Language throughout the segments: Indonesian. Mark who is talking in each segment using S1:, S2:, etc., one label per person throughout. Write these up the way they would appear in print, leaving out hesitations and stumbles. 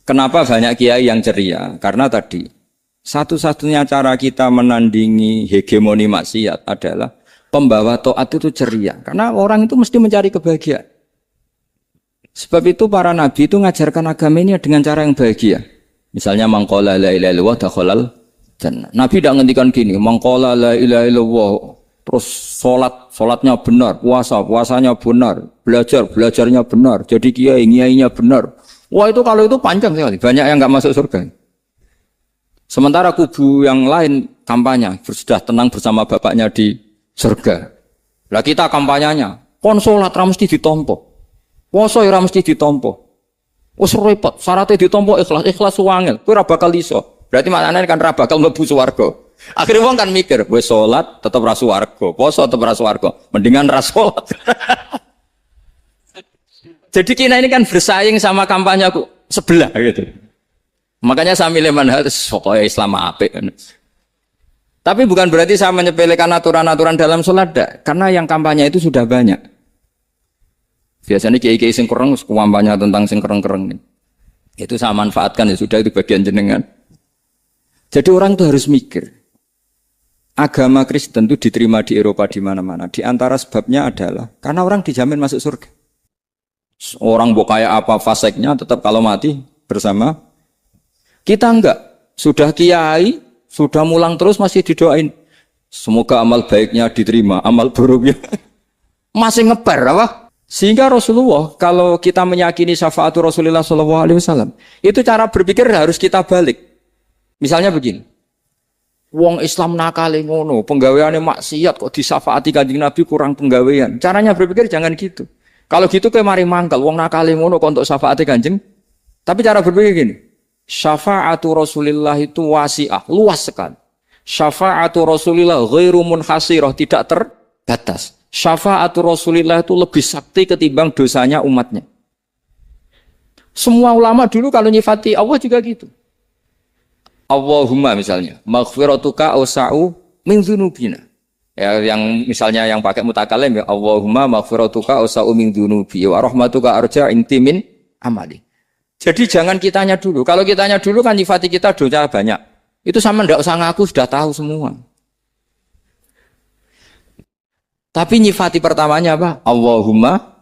S1: Kenapa banyak kiai yang ceria? Karena tadi satu-satunya cara kita menandingi hegemoni maksiat adalah pembawa taat itu ceria. Karena orang itu mesti mencari kebahagiaan. Sebab itu para nabi itu mengajarkan agama ini dengan cara yang bahagia. Misalnya mangqala la ilaha illallah dakhalal jannah. Nabi tidak ngendikan gini, mangqala la ilaha illallah terus salatnya benar, puasanya benar, belajarnya benar, jadi kiainya benar. Wah itu kalau itu panjang sekali, banyak yang enggak masuk surga. Sementara kubu yang lain kampanye, sudah tenang bersama bapaknya di surga. Lah kita kampanyenya, pon salat ra mesti ditampa. Puasa ora mesti ditampa. Wis repot, syaratnya ditampa ikhlas wangel, kowe ora bakal iso. Berarti maknane kan ora bakal mlebu swarga. Akhirnya wong kan mikir, wis salat tetep ra swarga, puasa tetep ra swarga, mendingan ra salat. Jadi kita ini kan bersaing sama kampanye aku sebelah gitu. Makanya saya milih manhaj pokoknya Islam apik. Tapi bukan berarti saya menyepelekan aturan-aturan dalam sholat, karena yang kampanye itu sudah banyak. Biasanya kiai-kiai sing kereng kampanye tentang sing kereng-kereng. Itu saya manfaatkan ya sudah, itu bagian jenengan. Jadi orang itu harus mikir. Agama Kristen itu diterima di Eropa di mana-mana. Di antara sebabnya adalah karena orang dijamin masuk surga. Orang mau kayak apa faseknya tetap kalau mati bersama. Kita enggak, sudah kiai, sudah mulang terus masih didoain. Semoga amal baiknya diterima, amal buruknya masih ngeper apa? Sehingga Rasulullah, kalau kita meyakini syafaatul Rasulullah SAW, itu cara berpikir harus kita balik. Misalnya begini, wong Islam nakale ngono, penggaweane maksiat kok disyafaati Kanjeng Nabi kurang penggawean. Caranya berpikir jangan gitu. Kalau gitu kayak mari mangkal, wong nakale ngono kok untuk syafaati Kanjeng. Tapi cara berpikir gini, syafaatu Rasulillah itu wasi'ah, luas sekali. Syafaatu Rasulillah ghairu munhasirah, tidak terbatas. Syafaatu Rasulillah itu lebih sakti ketimbang dosanya umatnya. Semua ulama dulu kalau nyifati Allah juga gitu. Allahumma misalnya, maghfiratuka awsa'u min dzunubina. Ya, yang misalnya yang pakai mutakalim ya Allahumma maghfiratuka awsa'u min dzunubi wa rahmatuka arja intimin amali. Jadi jangan kitanya dulu. Kalau kitanya dulu kan nyifati kita dosa banyak. Itu sama ndak usah ngaku sudah tahu semua. Tapi nyifati pertamanya apa? Allahumma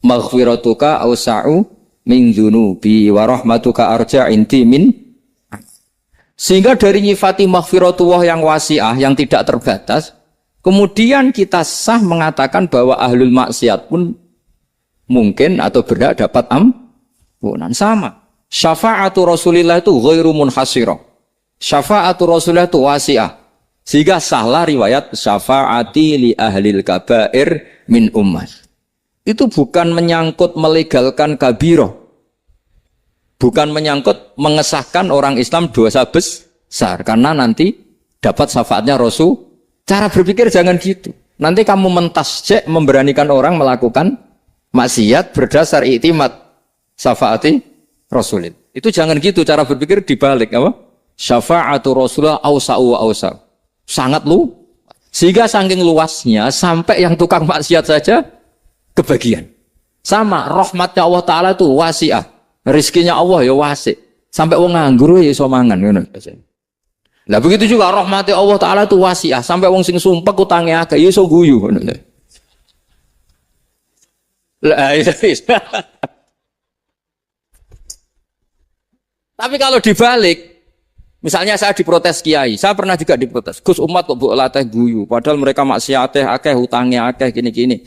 S1: maghfiratuka awsa'u min dzunubi wa rahmatuka arja intimin. Sehingga dari nyifati maghfiratullah yang wasi'ah yang tidak terbatas, kemudian kita sah mengatakan bahwa ahlul maksiat pun mungkin atau berhak dapat ampunan. Sama. Syafa'atu Rasulillah itu ghairu munhasirah. Syafa'atu Rasulillah itu wasi'ah. Sehingga sahlah riwayat syafa'ati li ahlil kabair min ummah. Itu bukan menyangkut melegalkan kabirah. Bukan menyangkut mengesahkan orang Islam dosa besar. Karena nanti dapat syafaatnya Rasul. Cara berpikir jangan gitu. Nanti kamu mentasjek memberanikan orang melakukan maksiat berdasar iktimat syafaati Rasulin. Itu jangan gitu cara berpikir dibalik apa? Syafa'atu Rasulullah awsa'u wa awsa'u. Sangat lu. Sehingga saking luasnya sampai yang tukang maksiat saja kebagian. Sama rahmatnya Allah Ta'ala itu wasi'ah. Rizkinya Allah ya wasi. Sampai wong nganggur ya iso mangan ngono. Lah begitu juga rahmati Allah Ta'ala itu wasi'ah. Sampai wong sing sumpek utange akeh ya iso guyu ngono. Lah tapi kalau dibalik, misalnya saya diprotes kiai, saya pernah juga diprotes. Gus umat kok mbok latih guyu, padahal mereka maksiate akeh, utange akeh gini-gini.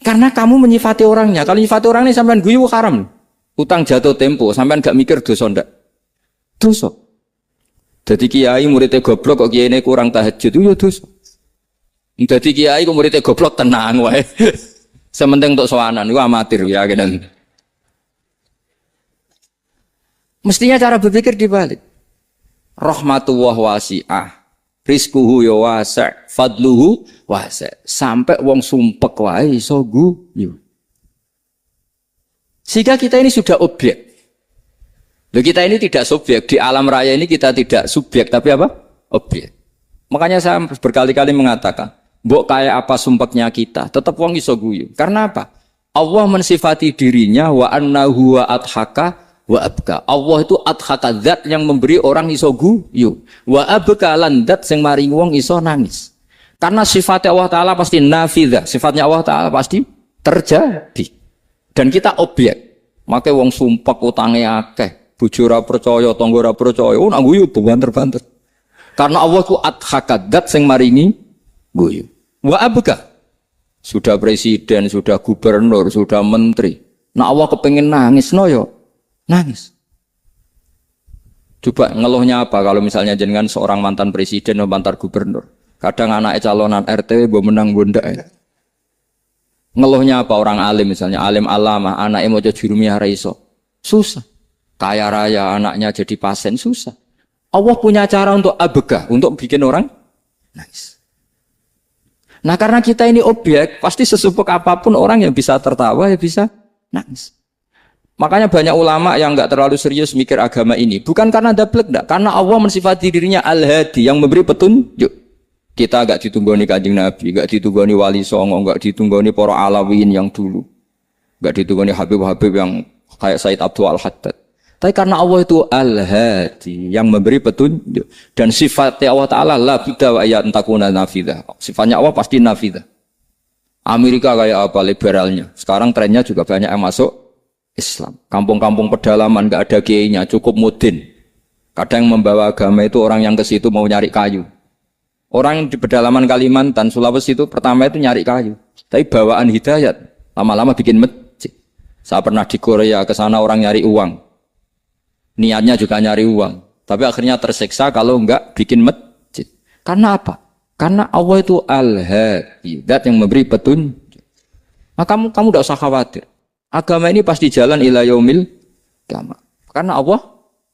S1: Karena kamu menyifati orangnya. Kalau menyifati orangnya sampean guyu haram. Utang jatuh tempo, sampean gak mikir dosa ndak? Dosa. Jadi kiai muridnya goblok kok kiai ini kurang tahajud itu ya dosa. Jadi kiai kok muridnya goblok tenang wae. Sementing untuk sowanan itu amatir ya kan. Mestinya cara berpikir dibalik. Rahmatullah wasi'ah. Rizkuhu ya wasi', fadluhu wasi'. Sampai wong sumpek wae iso guyu. Sehingga kita ini sudah objek. Loh, kita ini tidak subjek. Di alam raya ini kita tidak subjek, tapi apa? Objek. Makanya saya berkali-kali mengatakan, mbok kayak apa sumpeknya kita, tetap wong iso guyu. Karena apa? Allah mensifati dirinya wa annahu wa adhaka wa abka. Allah itu adhaka, zat yang memberi orang iso guyu. Wa abka lan zat sing maringi wong iso nangis. Karena sifatnya Allah Ta'ala pasti nafidah. Sifatnya Allah Ta'ala pasti terjadi. Dan kita objek. Makanya wong sumpah utangnya akeh. Bojo ora percaya, tangga ora percaya. Oh nak guyu banter-banter. Karena Allah itu adhaka, zat sing maringi guyu. Wa abka. Sudah presiden, sudah gubernur, sudah menteri. Nah Allah kepengen nangis, no yo nangis. Coba ngeluhnya apa kalau misalnya jenengan seorang mantan presiden atau mantan gubernur. Kadang anaknya calonan RT bo menang bunda. Ngeluhnya apa orang alim misalnya, alim alama, anaknya mau jadi jurumiyah raiso. Susah. Kaya raya anaknya jadi pasien, susah. Allah punya cara untuk abegah, untuk bikin orang nangis. Nah karena kita ini objek, pasti sesupuk apapun orang yang bisa tertawa, ya bisa nangis. Makanya banyak ulama yang enggak terlalu serius mikir agama ini. Bukan karena dablek, enggak. Karena Allah mensifati dirinya Al-Hadi, yang memberi petunjuk. Kita enggak ditunggoni Kanjeng Nabi, enggak ditunggoni Wali Songo, enggak ditunggoni para Alawiyyin yang dulu. Enggak ditunggoni Habib-Habib yang kayak Said Abdul Al-Haddad. Tapi karena Allah itu Al-Hadi, yang memberi petunjuk. Dan sifatnya Allah Ta'ala la bidda wa ayat takuna nafidah. Sifatnya Allah pasti nafidah. Amerika kayak apa liberalnya. Sekarang trennya juga banyak yang masuk Islam. Kampung-kampung pedalaman gak ada kiainya, cukup mudin. Kadang yang membawa agama itu orang yang ke situ mau nyari kayu. Orang di pedalaman Kalimantan, Sulawesi itu pertama itu nyari kayu. Tapi bawaan hidayat, lama-lama bikin masjid. Saya pernah di Korea, ke sana orang nyari uang. Niatnya juga nyari uang, tapi akhirnya tersiksa kalau enggak bikin masjid. Karena apa? Karena Allah itu Al-Hadi, zat yang memberi petunjuk. Nah, kamu tidak usah khawatir. Agama ini pasti jalan ila yaumil qiyamah. Karena Allah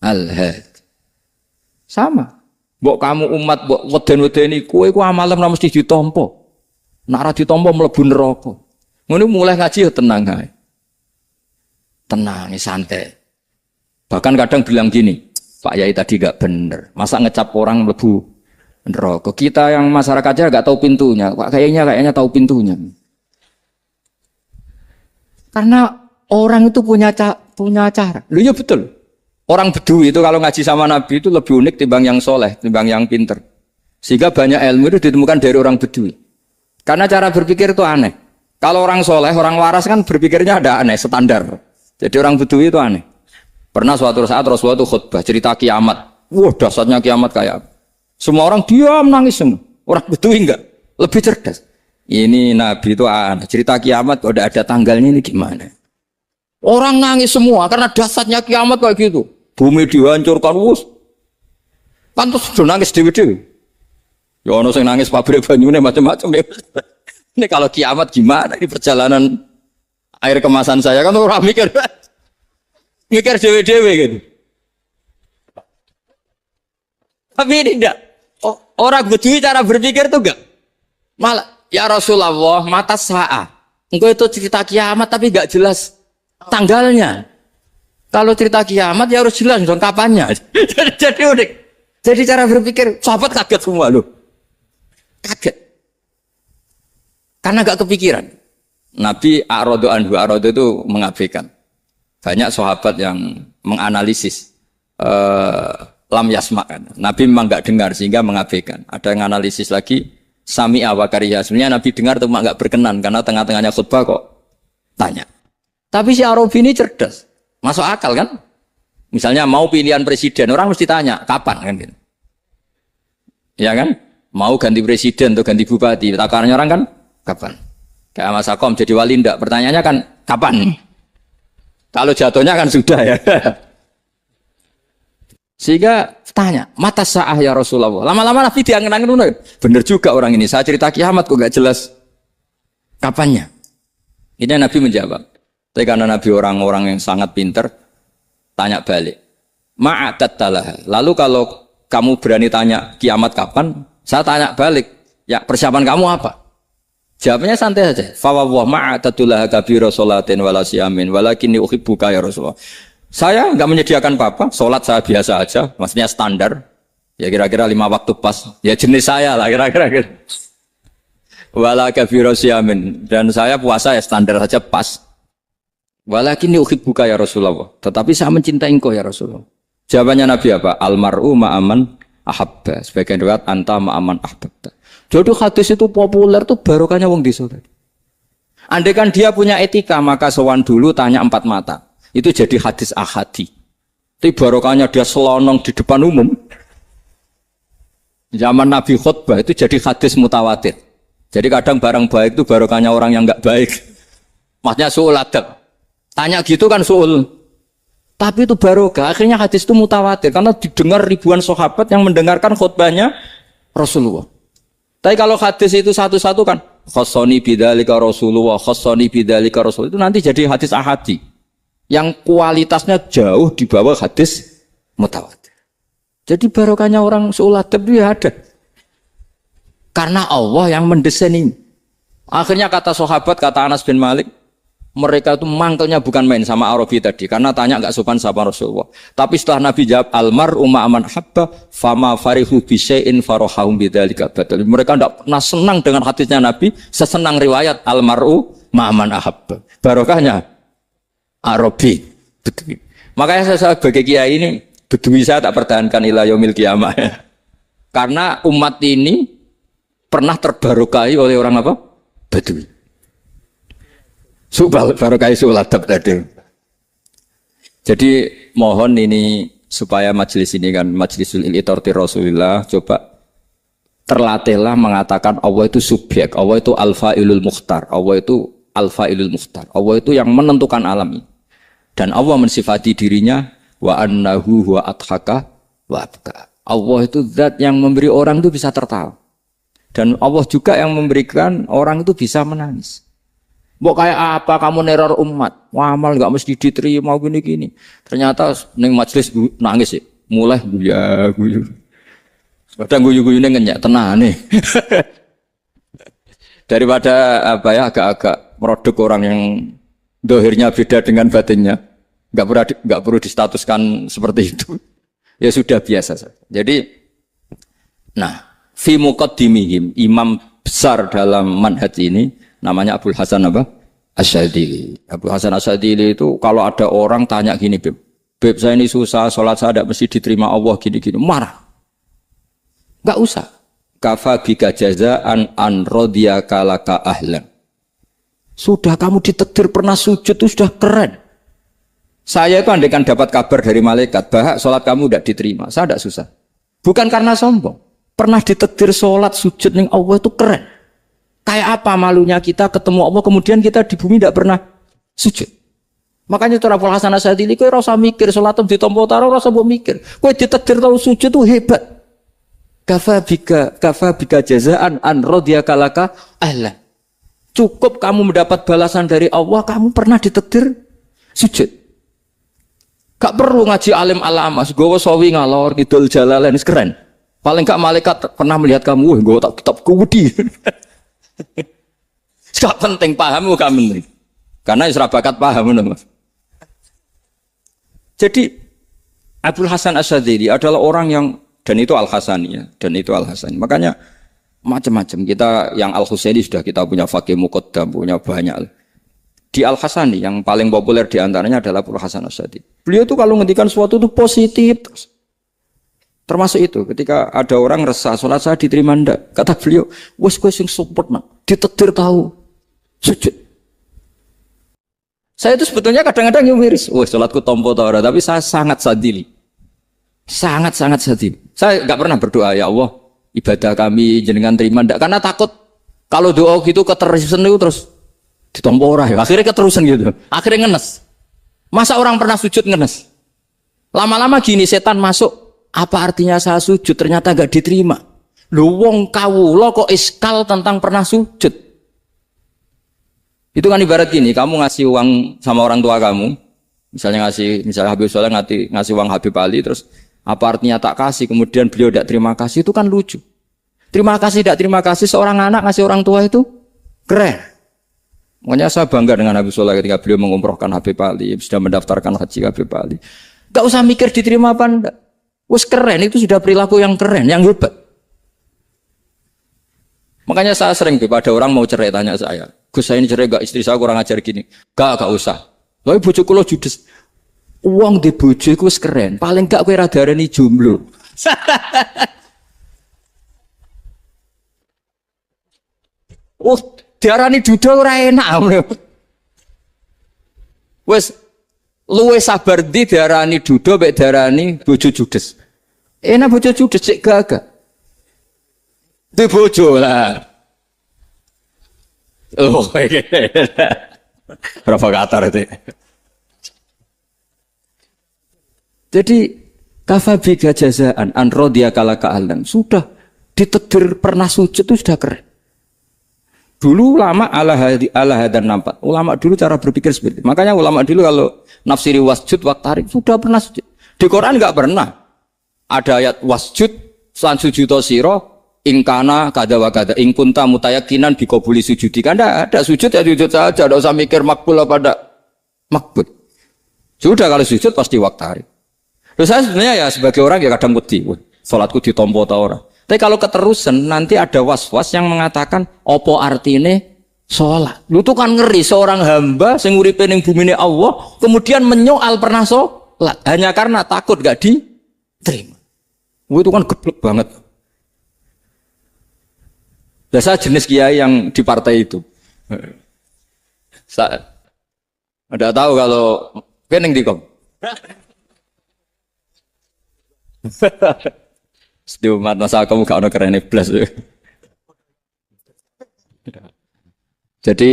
S1: Al-Hadi. Sama. Mbok kamu umat mbok weden-wedeni kowe ku amalan ora mesti ditampa. Nek ora ditampa mlebu neraka. Ngono mulai ngaji ya tenang ae. Tenang, santai. Bahkan kadang bilang gini, Pak Yai tadi gak bener. Masa ngecap orang lebu neraka? Kita yang masyarakatnya gak tahu pintunya. Pak kayaknya tahu pintunya. Karena orang itu punya cara. Loh ya betul. Orang Bedui itu kalau ngaji sama Nabi itu lebih unik timbang yang soleh, timbang yang pinter. Sehingga banyak ilmu itu ditemukan dari orang Bedui. Karena cara berpikir itu aneh. Kalau orang soleh, orang waras kan berpikirnya ada aneh, standar. Jadi orang Bedui itu aneh. Pernah suatu saat Rasulullah itu khutbah cerita kiamat. Wah, dasarnya kiamat kayak apa? Semua orang diam nangis semua. Orang Bedui enggak, lebih cerdas. Ini Nabi itu cerita kiamat kalau ada tanggalnya ini gimana? Orang nangis semua karena dasarnya kiamat kayak gitu. Bumi dihancurkan, wus. Pantas sudah nangis dewi-dewi. Ya ono sing nangis pabrik banyune macam-macam. Ini kalau kiamat gimana? Ini perjalanan air kemasan saya kan orang mikir. Mikir dewe-dewe gitu. Tapi ini enggak. Orang Bedui cara berpikir tuh enggak. Malah, ya Rasulullah, mata sa'ah. Engkau itu cerita kiamat tapi enggak jelas tanggalnya. Kalau cerita kiamat ya harus jelas dong kapannya. Jadi unik. Jadi cara berpikir, sahabat kaget semua loh. Kaget. Karena enggak kepikiran. Nabi A'radu anhu, A'radu itu mengabaikan. Banyak sahabat yang menganalisis lam yasma'kan. Nabi memang enggak dengar sehingga mengabaikan. Ada yang analisis lagi sami'a wa kariha. Sebenarnya Nabi dengar cuma enggak berkenan karena tengah-tengahnya khutbah kok tanya. Tapi si Arabi ini cerdas. Masuk akal kan? Misalnya mau pilihan presiden, orang mesti tanya kapan kan gitu. Ya kan? Mau ganti presiden atau ganti bupati, takarannya orang kan kapan? Kayak Mas Akom jadi wali ndak? Pertanyaannya kan kapan? Kalau jatuhnya kan sudah ya. Sehingga tanya, mata sa'ah ya Rasulullah. Lama-lama Nabi diangen-angen, bener juga orang ini. Saya cerita kiamat kok gak jelas kapannya. Ini Nabi menjawab. Tapi karena Nabi orang-orang yang sangat pinter, tanya balik. Ma'atattalah. Lalu kalau kamu berani tanya kiamat kapan, saya tanya balik. Ya persiapan kamu apa? Jawabnya santai saja. Fawwah ma'atattalah kabira sholatin wala siyamin walakinni uhibbuka ya Rasulullah. Saya enggak menyediakan apa-apa, sholat saya biasa aja, maksudnya standar. Ya kira-kira 5 waktu pas. Ya jenis saya lah kira-kira. Wala kabira siyamin, dan saya puasa ya standar saja pas. Walakin uhibbuka ya Rasulullah. Tetapi saya mencintai engkau ya Rasulullah. Jawabannya Nabi apa? Almar'u ma'aman ahabba. Sebagian riwayat anta ma'aman ahbabta. Jadi hadis itu populer tuh barokahnya wong desa. Andai kan dia punya etika, maka sowan dulu tanya 4 mata. Itu jadi hadis ahadi. Tapi barokahnya dia selonong di depan umum. Zaman Nabi khutbah itu jadi hadis mutawatir. Jadi kadang barang baik itu barokahnya orang yang enggak baik. Maksudnya su'ul adab. Tanya gitu kan su'ul. Tapi itu barokah. Akhirnya hadis itu mutawatir. Karena didengar ribuan sahabat yang mendengarkan khutbahnya Rasulullah. Tapi kalau hadis itu satu-satu kan. Khossoni bidzalika Rasulullah. Khossoni bidzalika Rasulullah. Itu nanti jadi hadis ahadi. Yang kualitasnya jauh di bawah hadis mutawatir. Jadi barokahnya orang su'ul adab itu ya ada. Karena Allah yang mendesain ini. Akhirnya kata sahabat, kata Anas bin Malik, mereka itu mangkelnya bukan main sama Arabi tadi. Karena tanya enggak sopan sama Rasulullah. Tapi setelah Nabi jawab, Almar'u ma'aman habba, fama farihu bisyai'in farohahum bidzalika badal. Mereka enggak pernah senang dengan hadisnya Nabi, sesenang riwayat Almar'u ma'aman ahabba. Barokahnya Arabi. Makanya saya sebagai kiai ini, Bedui saya tak pertahankan ila yaumil qiyamah. Karena umat ini pernah terbarokai oleh orang apa? Bedui. Barokai suladab tadi. Jadi mohon ini supaya majelis ini kan majlisul iltorti Rasulullah, coba terlatihlah mengatakan Allah itu subjek, Allah itu al-fa'ilul mukhtar, Allah itu al-fa'ilul mukhtar, Allah itu yang menentukan alam ini. Dan Allah mensifati dirinya wa annahu huwa adhaka wa abka. Allah itu zat yang memberi orang itu bisa tertawa. Dan Allah juga yang memberikan orang itu bisa menangis. Mbok kayak apa kamu neror umat? Wah, amal enggak mesti diterima gini-gini. Ternyata ning majelis nangis sih. Mulai guyu. Kadang guyu-guyune ngenyek tenane. Daripada apa ya agak-agak merodok orang yang dohirnya beda dengan batinnya. Enggak perlu distatuskan seperti itu. Ya sudah biasa saja. Jadi fi muqaddimihim, imam besar dalam manhaj ini namanya Abul Hasan apa? Asyadzili. Abul Hasan Asyadzili itu kalau ada orang tanya gini, Beb saya ini susah, sholat saya tidak mesti diterima Allah gini-gini, marah. Enggak usah. Kafa bika jazaan an radiyaka laka ahlan. Sudah kamu ditakdir pernah sujud itu sudah keren. Saya itu andaikan dapat kabar dari malaikat bahwa sholat kamu tidak diterima, saya tidak susah. Bukan karena sombong. Pernah ditakdir sholat sujud ning Allah itu keren. Kayak apa malunya kita ketemu Allah kemudian kita di bumi tidak pernah sujud. Makanya itu Abul Hasan Asyadzili kowe ora usah mikir sholat ditampa taro ora usah mbok mikir. Kowe ditakdir tau sujud itu hebat. Kafa bika jazaan an radiyaka laka ahlan. Cukup kamu mendapat balasan dari Allah, kamu pernah ditakdir sujud. Gak perlu ngaji alim alamas, gowo sawi ngalor ngidul jalalain keren. Paling gak malaikat pernah melihat kamu, gowo tak kitab kuwedi. Gak penting paham kamu. Karena isra bakat paham Mas. Jadi Abul Hasan Asyadzili adalah orang yang dan itu Al-Hasani ya, dan itu Al-Hasani. Makanya macam-macam kita yang Al-Husaini sudah kita punya faqih muqaddam, punya banyak. Di Al-Hasani yang paling populer diantaranya adalah Abul Hasan Asyadzili. Beliau itu kalau ngendikan sesuatu itu positif terus. Termasuk itu ketika ada orang resah sholat saya diterima ndak, kata beliau, wes kowe sing sempurna, ditakdir tahu sujud. Saya itu sebetulnya kadang-kadang miris, wes sholatku tompo ta ora, tapi saya sangat sadili. Sangat-sangat sadili. Saya enggak pernah berdoa ya Allah, ibadah kami jenengan terima ndak, karena takut kalau doa gitu keterusan itu terus ditompo ora ya. Akhirnya keterusan gitu. Akhirnya ngenes. Masa orang pernah sujud ngenes? Lama-lama gini setan masuk. Apa artinya saya sujud ternyata gak diterima? Lu wong kawula kok iskal tentang pernah sujud. Itu kan ibarat gini, kamu ngasih uang sama orang tua kamu, misalnya Habib Soleh ngasih uang Habib Ali, terus apa artinya tak kasih, kemudian beliau tidak terima kasih, itu kan lucu. Terima kasih tidak terima kasih, seorang anak ngasih orang tua itu keren. Makanya saya bangga dengan Habib Soleh ketika beliau mengumrohkan Habib Ali, sudah mendaftarkan haji Habib Ali. Gak usah mikir diterima apa enggak. Wes keren, itu sudah perilaku yang keren, yang hebat. Makanya saya sering ada orang mau cerai tanya saya, Gus saya ini cerai gak, istri saya kurang ajar gini. Gak usah. Lha bojo kula judes. Wong di bojo iku wis keren. Paling gak kowe ra darani jomblo. Oh, diarani duda ora enak. Wes luwe sabar ndi diarani duda mek diarani bojo judes. Enak bojo judes cek gagah. Di bojo lah. Oh, provokator itu. Jadi kafabiga jazaan an rodiya kala ka'alan. Sudah ditedir pernah sujud itu sudah keren. Dulu ulama ala hadan nampak. Ulama dulu cara berpikir seperti itu. Makanya ulama dulu kalau nafsiri wasjud waktarik sudah pernah sujud. Di Quran enggak pernah. Ada ayat wasjud san sujudo siro ingkana kada wa kada ing kunta mutayakinan bikobuli sujudi. Kan ada sujud ya sujud saja, tidak usah mikir makbul apa tidak makbul. Sudah kalau sujud pasti waktarik. Terus saya sebenarnya ya sebagai orang ya kadang wedi, salatku ditompo ta ora. Tapi kalau keterusan nanti ada was-was yang mengatakan opo artine sholat. Lu tuh kan ngeri seorang hamba sing uripe ning bumine Allah kemudian menyoal pernah sholat hanya karena takut gak diterima. Itu kan geblek banget. Saya jenis kiai yang di partai itu. Saya ada tahu kalau kening dikom. Setiap umat masa kamu gak ada keren plus. Jadi,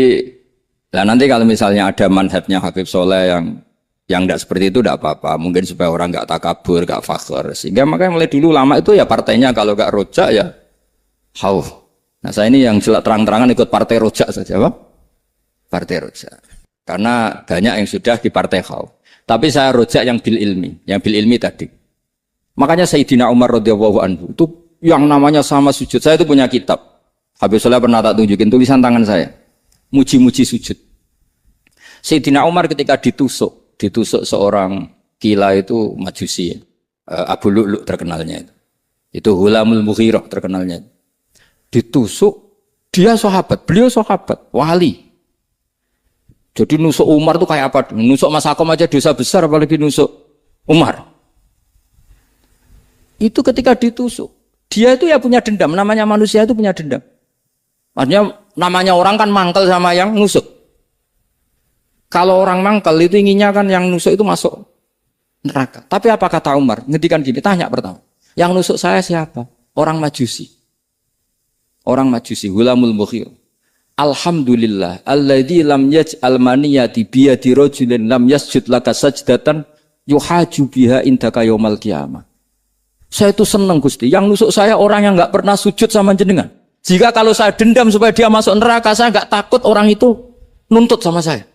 S1: nah nanti kalau misalnya ada manhajnya Habib Soleh yang tidak seperti itu tidak apa-apa. Mungkin supaya orang nggak takabur, nggak fakhr. Sehingga makanya mulai dulu lama itu ya partainya kalau nggak rojak ya hauf. Nah saya ini yang jelas terang-terangan ikut partai rojak saja, Pak. Partai rojak. Karena banyak yang sudah di partai hauf. Tapi saya rojak yang bil ilmi tadi. Makanya Sayyidina Umar radhiyallahu anhu itu yang namanya sama sujud. Saya itu punya kitab. Habib Soleh pernah tak tunjukin tulisan tangan saya. Muji-muji sujud. Sayyidina Umar ketika ditusuk seorang gila itu Majusi. Abu Lu'lu' terkenalnya itu. Itu Hulamul Mughirah terkenalnya. Ditusuk, dia sahabat, beliau sahabat, wali. Jadi nusuk Umar itu kayak apa? Nusuk Mas Akom aja dosa besar apalagi nusuk Umar. Itu ketika ditusuk, dia itu ya punya dendam, namanya manusia itu punya dendam. Artinya namanya orang kan mangkel sama yang nusuk. Kalau orang mangkel itu inginnya kan yang nusuk itu masuk neraka. Tapi apa kata Umar? Ngendikan gini, tanya pertama. Yang nusuk saya siapa? Orang Majusi. Orang Majusi, Hulamul Mughirah. Alhamdulillah, alladzi lam yaj'al maniyati biyadi rajulin lam yasjud laka sajdatan yuhaju biha indaka yaumal qiyamah. Saya itu senang Gusti, yang nusuk saya orang yang enggak pernah sujud sama jenengan. Jika kalau saya dendam supaya dia masuk neraka, saya enggak takut orang itu nuntut sama saya.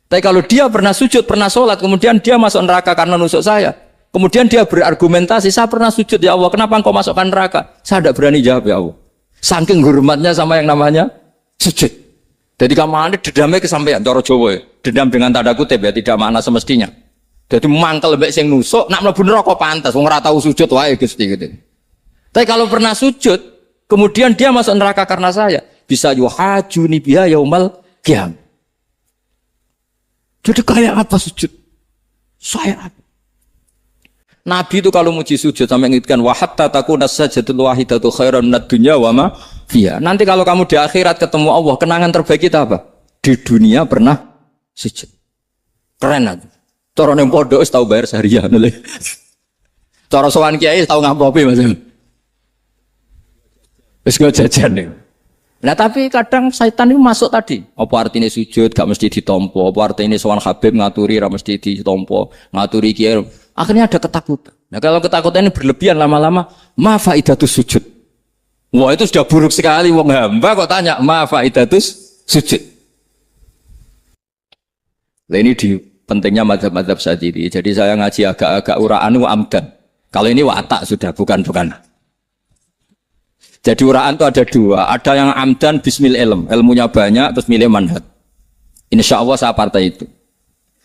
S1: Tapi kalau dia pernah sujud, pernah sholat, kemudian dia masuk neraka karena nusuk saya, kemudian dia berargumentasi, saya pernah sujud ya Allah, kenapa engkau masukkan neraka? Saya tidak berani jawab ya Allah. Saking hormatnya sama yang namanya sujud. Jadi kamane dendamnya kesampaian cara Jawa ya. Dendam dengan tanda kutip ya, tidak makna semestinya. Jadi mangkel mbek sing nusuk nak mlebu neraka pantas wong ora tau sujud wae Gusti gitu. Tapi kalau pernah sujud, kemudian dia masuk neraka karena saya, bisa yuhajuni biha yaumal qiyamah. Jadi kayak apa sujud? Saya apa? Nabi itu kalau muji sujud sampai ngingetkan wa hatta takuna sajdatul wahidatu khairan minad dunya wa ma fiha. Nanti kalau kamu di akhirat ketemu Allah, kenangan terbaik kita apa? Di dunia pernah sujud. Keren aja. Cara ning pondok wis tau bayar seharian lho. Cara sowan kiai tau ngampopi Mas. Wis go jajan nih. Nah tapi kadang setan itu masuk tadi. Apa artinya sujud gak mesti ditompo, apa artinya sowan Habib ngaturi ra mesti ditompo, ngaturi kiai. Akhirnya ada ketakutan. Nah kalau ketakutan ini berlebihan lama-lama, ma faidatus sujud. Wah itu sudah buruk sekali. Wong hamba kok tanya ma faidatus sujud. Nah ini di pentingnya mazhab-mazhab Syadzili. Jadi saya ngaji agak-agak uraan wa amdan. Kalau ini watak sudah bukan. Jadi uraan itu ada dua. Ada yang amdan bismil ilm. Ilmunya banyak terus milih manhaj. Insya Allah saya partai itu.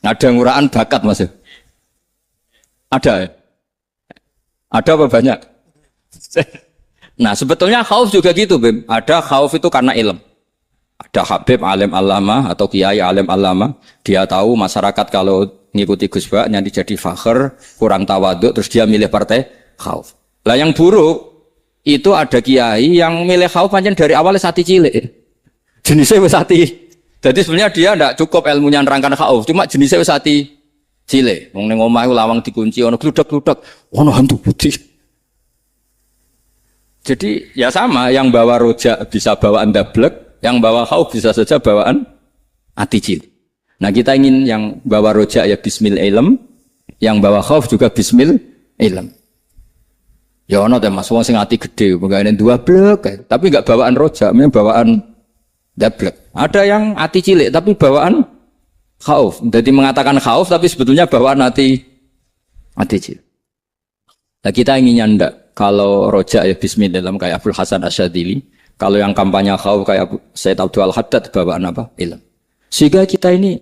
S1: Ada yang uraan bakat Mas. Ada ya? Ada apa banyak? Nah sebetulnya khauf juga gitu Bim. Ada khauf itu karena ilm. Ada Habib alim alama atau kiai alim alama, dia tahu masyarakat kalau ngikuti Gus Bak nanti jadi fakir, kurang tawaduk, terus dia milih partai khauf. Lah yang buruk itu ada kiai yang milih khauf pancen dari awalnya sati cilik. Jenisnya wis sati. Jadi sebenarnya dia ndak cukup ilmunya nerangkan khauf, cuma jenisnya wis sati cilik. Wong ning omah lawang dikunci ono gludak-gludak, ono hantu putih. Jadi ya sama, yang bawa rojak bisa bawaan dablek, yang bawa khauf bisa saja bawaan ati cilik. Nah kita ingin yang bawa rojak ya bismil ilm, yang bawa khauf juga bismil ilm. Ya ono teh Mas wong sing ati gede, pegane dua blek, tapi enggak bawaan rojak, memang bawaan dablek. Ada yang ati cilik tapi bawaan khauf. Jadi mengatakan khauf tapi sebetulnya bawaan ati cilik. Nah kita ingin nyandak kalau rojak ya bismil ilm kayak Abdul Hasan Asyadzili. Kalau yang kampanye khauf kayak Said Abdul Haddad bawaan apa? Ilm. Sehingga kita ini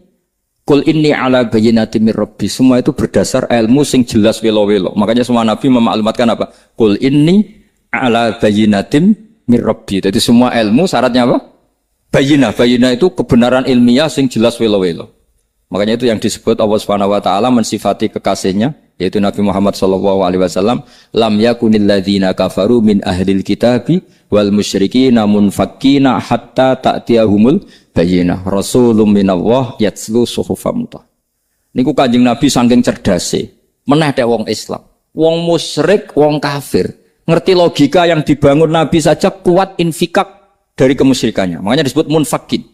S1: kul inni ala bayyinatin mir rabbi, semua itu berdasar ilmu sing jelas welo-welo. Makanya semua nabi memaklumatkan apa? Kul inni ala bayyinatin mir rabbi. Jadi semua ilmu syaratnya apa? Bayyinah itu kebenaran ilmiah sing jelas welo-welo. Makanya itu yang disebut Allah Subhanahu wa taala mensifati kekasihnya yaitu Nabi Muhammad sallallahu alaihi wasallam, lam yakunil ladzina kafaru min ahlil kitabi wal musyrikina munfakkina hatta ta'tiyahumul bayyinah rasulun minallah yatslu suhufam mutahharah. Niku Kanjeng Nabi saking cerdase meneh tek wong Islam, wong musyrik, wong kafir ngerti logika yang dibangun Nabi saja kuat infikak dari kemusyrikannya. Makanya disebut munfakin.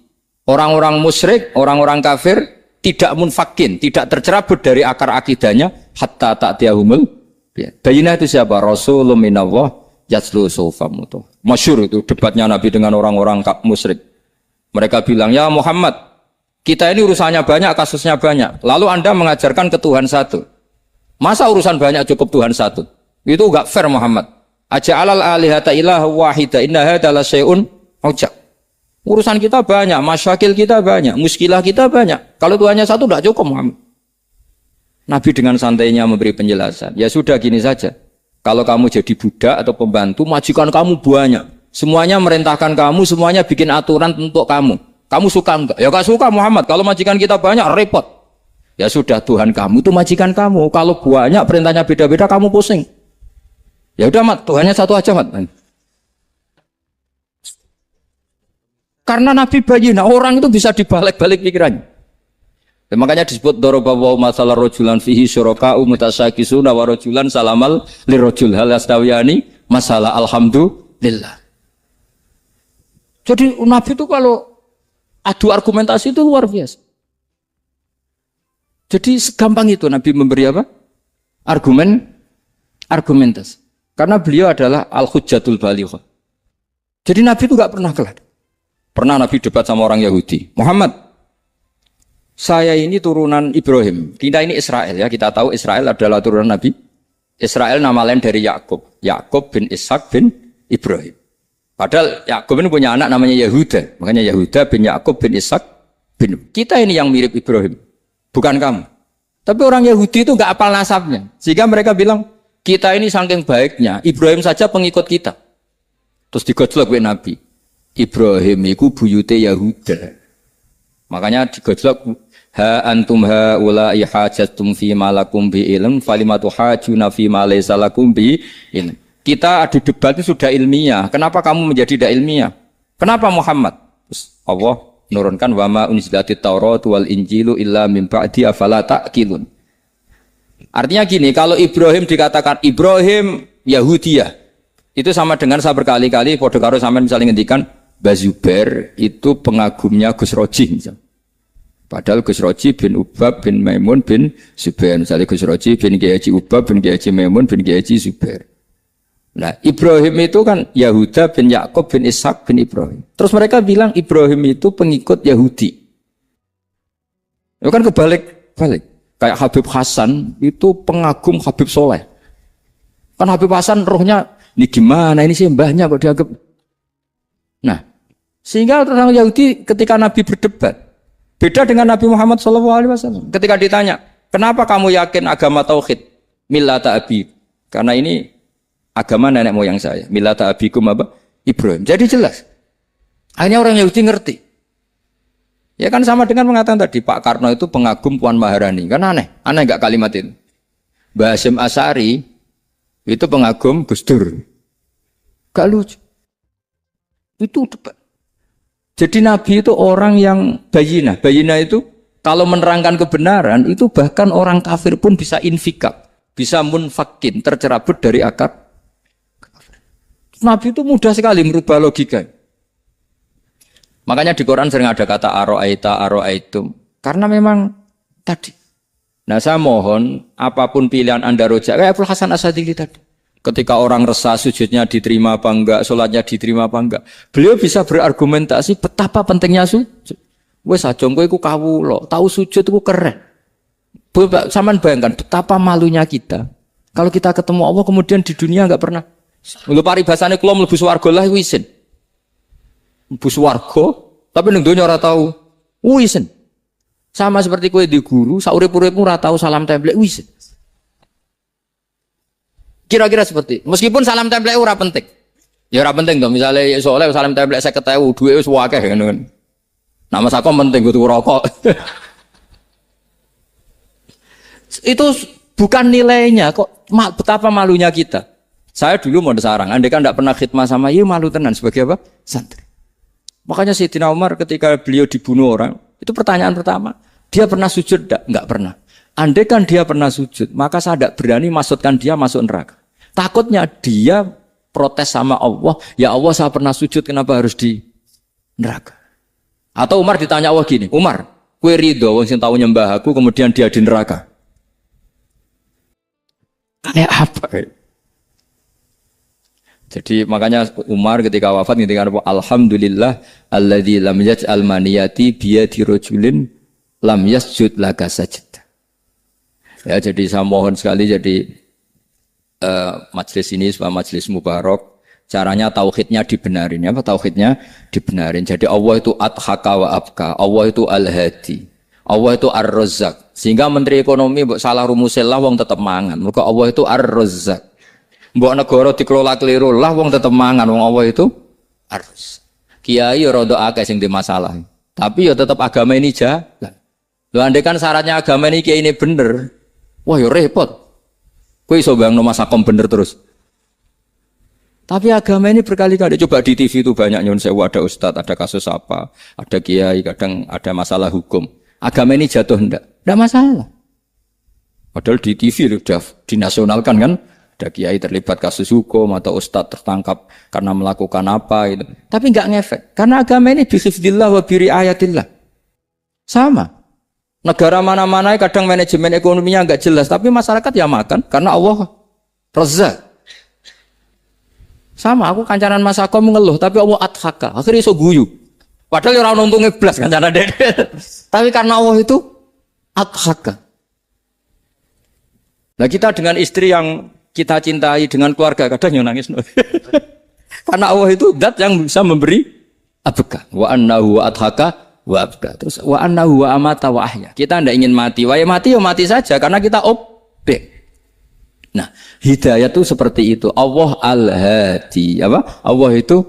S1: Orang-orang musyrik, orang-orang kafir tidak munfakin, tidak tercerabut dari akar akidahnya hatta ta'tiyahumul bayyinah. Itu siapa? Rasulun minallah yatslu suhufam mutahharah. Masyhur itu debatnya Nabi dengan orang-orang musyrik. Mereka bilang, "Ya Muhammad, kita ini urusannya banyak, kasusnya banyak. Lalu Anda mengajarkan ke Tuhan satu. Masa urusan banyak cukup Tuhan satu? Itu enggak fair Muhammad. Aja'alal alihata ilaha wahida inna hadza la syai'un ujab." Urusan kita banyak, masyakil kita banyak, muskilah kita banyak. Kalau Tuhannya satu tidak cukup Muhammad. Nabi dengan santainya memberi penjelasan. Ya sudah gini saja. Kalau kamu jadi budak atau pembantu, majikan kamu banyak. Semuanya merintahkan kamu, semuanya bikin aturan untuk kamu. Kamu suka enggak? Ya enggak suka Muhammad. Kalau majikan kita banyak, repot. Ya sudah, Tuhan kamu itu majikan kamu. Kalau banyak perintahnya beda-beda, kamu pusing. Ya udah Mat, Tuhannya satu aja Mat. Karena Nabi bayyinah, orang itu bisa dibalik-balik pikirannya. Dan makanya disebut daraballahu masalah rajulan fihi syuraka'u mutasyakisuna wa rajulan salamal lirajul hal yastawiyani masalah alhamdulillah. Jadi Nabi itu kalau adu argumentasi itu luar biasa. Jadi segampang itu Nabi memberi apa? Argumentasi. Karena beliau adalah al-hujjatul balighah. Jadi Nabi itu enggak pernah kalah. Pernah Nabi debat sama orang Yahudi. Muhammad, saya ini turunan Ibrahim. Kita ini Israel ya. Kita tahu Israel adalah turunan Nabi. Israel nama lain dari Yakub. Yakub bin Ishak bin Ibrahim. Padahal Yakub ini punya anak namanya Yahuda. Makanya Yahuda bin Yakub bin Ishak bin. Kita ini yang mirip Ibrahim. Bukan kamu. Tapi orang Yahudi itu enggak apal nasabnya. Sehingga mereka bilang, kita ini saking baiknya. Ibrahim saja pengikut kita. Terus digojlok oleh Nabi. Ibrahim itu buyute Yahuda. Makanya digojlok ha antum ha ula ihajatum fi malakum bi ilm falimatu hajuna fi ma laysa lakum bi ilm. Kita adu debat itu sudah ilmiah. Kenapa kamu menjadi tidak ilmiah? Kenapa Muhammad? Terus Allah menurunkan wa ma unzilatit Taurat wal Injilu illa min ba'di afala ta'qilun. Artinya gini, kalau Ibrahim dikatakan Ibrahim Yahudiyah, itu sama dengan saya berkali-kali podo karo sampean misalnya ngendikan Bazubair itu pengagumnya Gus Roji misalnya. Padahal Gus Roji bin Ubab bin Maimun bin Zubair. Misalnya Gus Roji bin Kiai Haji Ubab bin Kiai Haji Maimun bin Kiai Haji Zubair. Nah Ibrahim itu kan Yahuda bin Yakub bin Ishak bin Ibrahim. Terus mereka bilang Ibrahim itu pengikut Yahudi. Itu kan kebalik-balik. Kayak Habib Hasan itu pengagum Habib Soleh. Kan Habib Hasan rohnya ini gimana ini sih mbahnya kok dianggap. Nah, sehingga orang Yahudi ketika Nabi berdebat beda dengan Nabi Muhammad SAW. Ketika ditanya, kenapa kamu yakin agama tauhid? Millata abi. Karena ini agama nenek moyang saya. Millata abikum apa? Ibrahim. Jadi jelas. Akhirnya orang Yahudi ngerti. Ya kan sama dengan mengatakan tadi Pak Karno itu pengagum Puan Maharani. Kan aneh enggak kalimat itu? Mbah Hasyim Asy'ari itu pengagum Gus Dur. Gak lucu. Itu debat. Jadi Nabi itu orang yang bayina. Bayina itu kalau menerangkan kebenaran itu bahkan orang kafir pun bisa infikak, bisa munfakin, tercerabut dari akar. Nabi itu mudah sekali merubah logika. Makanya di Quran sering ada kata aro'aitum. Karena memang tadi. Nah saya mohon apapun pilihan Anda rojak, kayak Abul Hasan Asadili tadi. Ketika orang resah sujudnya diterima apa enggak, sholatnya diterima apa enggak. Beliau bisa berargumentasi betapa pentingnya sujud. Wes aja kowe iku kawula, tahu sujud iku keren. Saman bayangkan betapa malunya kita. Kalau kita ketemu Allah kemudian di dunia enggak pernah. Lho paribasane kula mlebu swarga lah wisin. Mlebu swarga, tapi ning donya ora tahu wisin. Sama seperti kowe di guru, saurip-uripmu ora tahu salam template wisin. Kira-kira seperti, meskipun salam template ora penting. Ya ora penting to, misale soalnya salam template 50.000, duwe wis akeh ngono kan. Nama sakom penting gue tuh rokok. Itu bukan nilainya kok, betapa malunya kita. Saya dulu mau sarang, andai kan tidak pernah khidmah sama, iya malu tenan sebagai apa? Santri. Makanya Sayyidina Umar ketika beliau dibunuh orang, itu pertanyaan pertama, dia pernah sujud enggak? Enggak pernah. Andai kan dia pernah sujud, maka saya tidak berani masukkan dia masuk neraka. Takutnya dia protes sama Allah, ya Allah saya pernah sujud, kenapa harus di neraka? Atau Umar ditanya Allah gini, Umar, kue ridho wong sing tahu nyembah aku kemudian dia di neraka. Kayak apa? Jadi makanya Umar ketika wafat ketika alhamdulillah alladzi lam yaj'al maniyati biyadi rajulin lam yasjud laka sajda. Ya jadi saya mohon sekali jadi majelis ini sebuah majelis mubarak. Caranya tauhidnya dibenarin, apa tauhidnya dibenarin. Jadi Allah itu adhaka wa abka, Allah itu al-hadi, Allah itu ar-razzaq. Sehingga Menteri Ekonomi mbok salah rumusnya lah wong tetap mangan. Mergo Allah itu ar-razzaq. Mbok negara dikelola keliru lah wong tetap mangan, wong Allah itu ar-razzaq. Kiai rada akeh sing di masalah. Tapi ya tetap agama ini jalan. Lho andai kan syaratnya agama ini kiai ini bener. Wah ya repot. Kowe iso bayangno masakom bener terus. Tapi agama ini berkali-kali coba di TV itu banyak nyun sewu, ada ustadz, ada kasus apa, ada kiai, kadang ada masalah hukum. Agama ini jatuh enggak masalah. Padahal di TV sudah dinasionalkan kan, ada kiai terlibat kasus hukum atau ustadz tertangkap karena melakukan apa itu. Tapi enggak ngefek karena agama ini bihifdzillah wa biriayatillah. Sama. Negara mana-mana kadang manajemen ekonominya enggak jelas, tapi masyarakat ya makan karena Allah Razzaq. Sama, aku kancanan Mas Ako mengeluh, tapi Allah adhaka, akhirnya iso guyu. Padahal orang untungnya belas kancanan dek. Tapi karena Allah itu adhaka. Nah kita dengan istri yang kita cintai, dengan keluarga, kadang yang nangis. Karena Allah itu zat yang bisa memberi abka. Wa annahu wa adhaka wa abka. Terus wa annahu wa amata wa ahya. Kita tidak ingin mati. Wa ya mati saja, karena kita objek. Nah, hidayah itu seperti itu. Allah al-hadi. Apa? Allah itu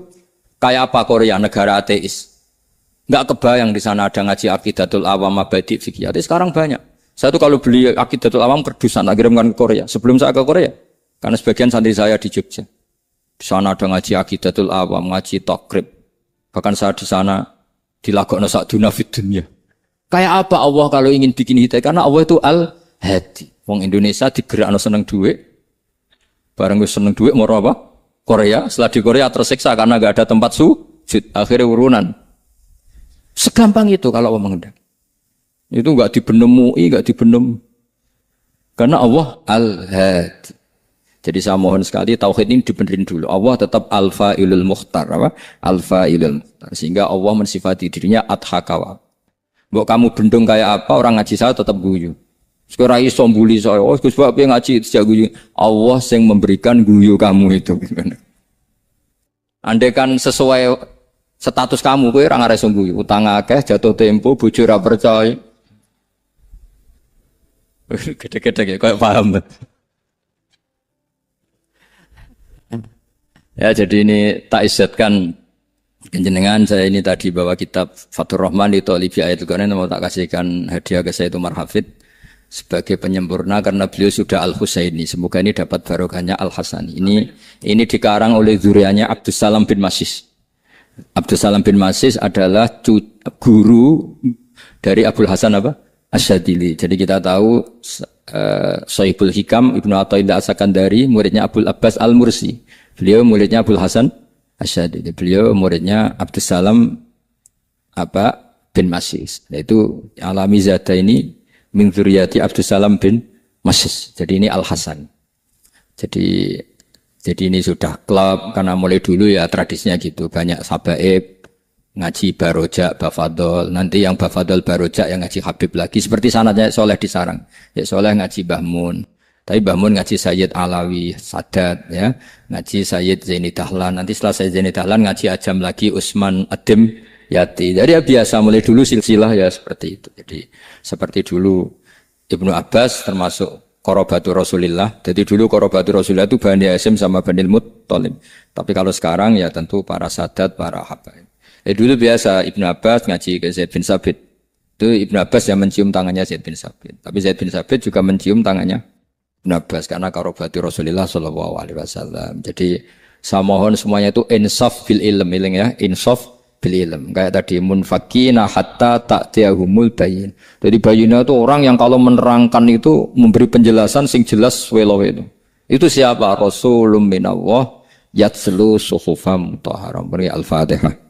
S1: kayak apa Korea, negara ateis. Enggak kebayang di sana ada ngaji Aqidatul Awam, Mabadi' Fikih. Sekarang banyak. Saya tuh kalau beli Aqidatul Awam kerdusan, kirimkan ke Korea. Sebelum saya ke Korea, karena sebagian santri saya di Jogja. Di sana ada ngaji Aqidatul Awam, ngaji Takrib. Bahkan saya di sana dilakokno sa'duna fid dunya. Kayak apa Allah kalau ingin bikin hidayah? Karena Allah itu al-hadi. Wong Indonesia digerakno seneng duit, bareng wis seneng duit mau apa? Korea. Setelah di Korea tersiksa karena gak ada tempat sujud, akhirnya urunan. Segampang itu kalau Allah menghendaki. Itu gak dibenem MUI, gak dibenem. Karena Allah al-hadi. Jadi saya mohon sekali tauhid ini dibenerin dulu. Allah tetap al-fa'ilul mukhtar, apa? Al-fa'ilul mukhtar. Sehingga Allah mensifati dirinya adhakawa. Mbok kamu bendung kayak apa, orang ngaji saya tetap guyu. Sekarang iso mbuli saya, oh Gus Bab yang ngaji sejak guyu. Allah yang memberikan guyu kamu itu. Andai kan sesuai status kamu, kowe ora ngarep guyu. Utang akeh, jatuh tempo, bojo ora percaya. Gede-gede ya, kayak paham. Ya jadi ini tak izzatkan Jenengan saya ini tadi bawa kitab Fathur Rahman di Thalibi Ayatul Quran, mau tak kasihkan hadiah ke saya itu Umar Hafid sebagai penyempurna karena beliau sudah Al-Husaini. Semoga ini dapat barokahnya Al-Hasani. Ini dikarang oleh zurianya Abdus Salam bin Masis. Abdus Salam bin Masis adalah guru dari Abdul Hasan apa? Asyadili. Jadi kita tahu Sahibul Hikam Ibnu Athaillah As-Sakandari muridnya Abdul Abbas Al-Mursi. Beliau muridnya Abdul Hasan Asyadili. Beliau muridnya Abdus Salam bin Masis. Yaitu Alami Zada ini min dzurriyyati Abdus Salam bin Masis. Jadi ini Al-Hasan. Jadi ini sudah klub karena mulai dulu ya tradisinya gitu. Banyak sabaib ngaji barojak, bafadol. Nanti yang bafadol barojak yang ngaji Habib lagi. Seperti sanadnya Soleh di Sarang. Ya Soleh ngaji Mbah Mun. Tapi Mbah Mun ngaji Sayyid Alawi, Sadat ya. Ngaji Sayyid Zaini Dahlan. Nanti setelah Sayyid Zaini Dahlan ngaji Ajam lagi Usman Adim Yati. Jadi ya biasa mulai dulu silsilah ya seperti itu. Jadi seperti dulu Ibnu Abbas termasuk Qorobatu Rasulillah. Jadi dulu Qorobatu Rasulillah itu Bani Hasyim sama Bani Muttalib. Tapi kalau sekarang ya tentu para Sadat, para Habaib. Dulu biasa Ibnu Abbas ngaji ke Zaid bin Sabit. Itu Ibnu Abbas yang mencium tangannya Zaid bin Sabit. Tapi Zaid bin Sabit juga mencium tangannya Ibnu Abbas karena Qorobatu Rasulillah sallallahu alaihi wasallam. Jadi saya mohon semuanya itu insaf bil ilm ya, insaf bil ilm. Kayak tadi munfakina hatta ta'tiyahumul bayin. Jadi bayinah itu orang yang kalau menerangkan itu memberi penjelasan sing jelas welo itu. Itu siapa? Rasulun minallah yatslu suhufam mutahharam. Beri Al-Fatihah.